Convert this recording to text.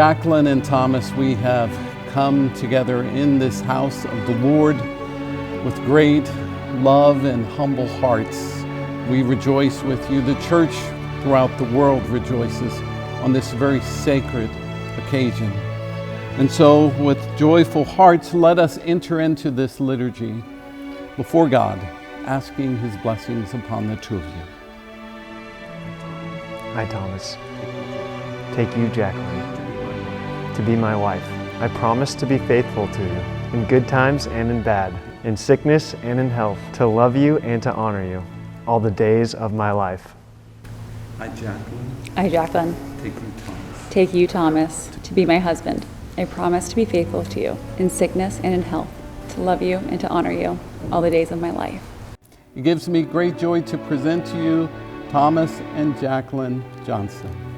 Jacqueline and Thomas, we have come together in this house of the Lord with great love and humble hearts. We rejoice with you. The church throughout the world rejoices on this very sacred occasion. And so with joyful hearts, let us enter into this liturgy before God, asking his blessings upon the two of you. I, Thomas, take you, Jacqueline, to be my wife. I promise to be faithful to you in good times and in bad, in sickness and in health, to love you and to honor you all the days of my life. I, Jacqueline. I, Jacqueline, take you, Thomas, to be my husband. I promise to be faithful to you in sickness and in health, to love you and to honor you all the days of my life. It gives me great joy to present to you Thomas and Jacqueline Johnson.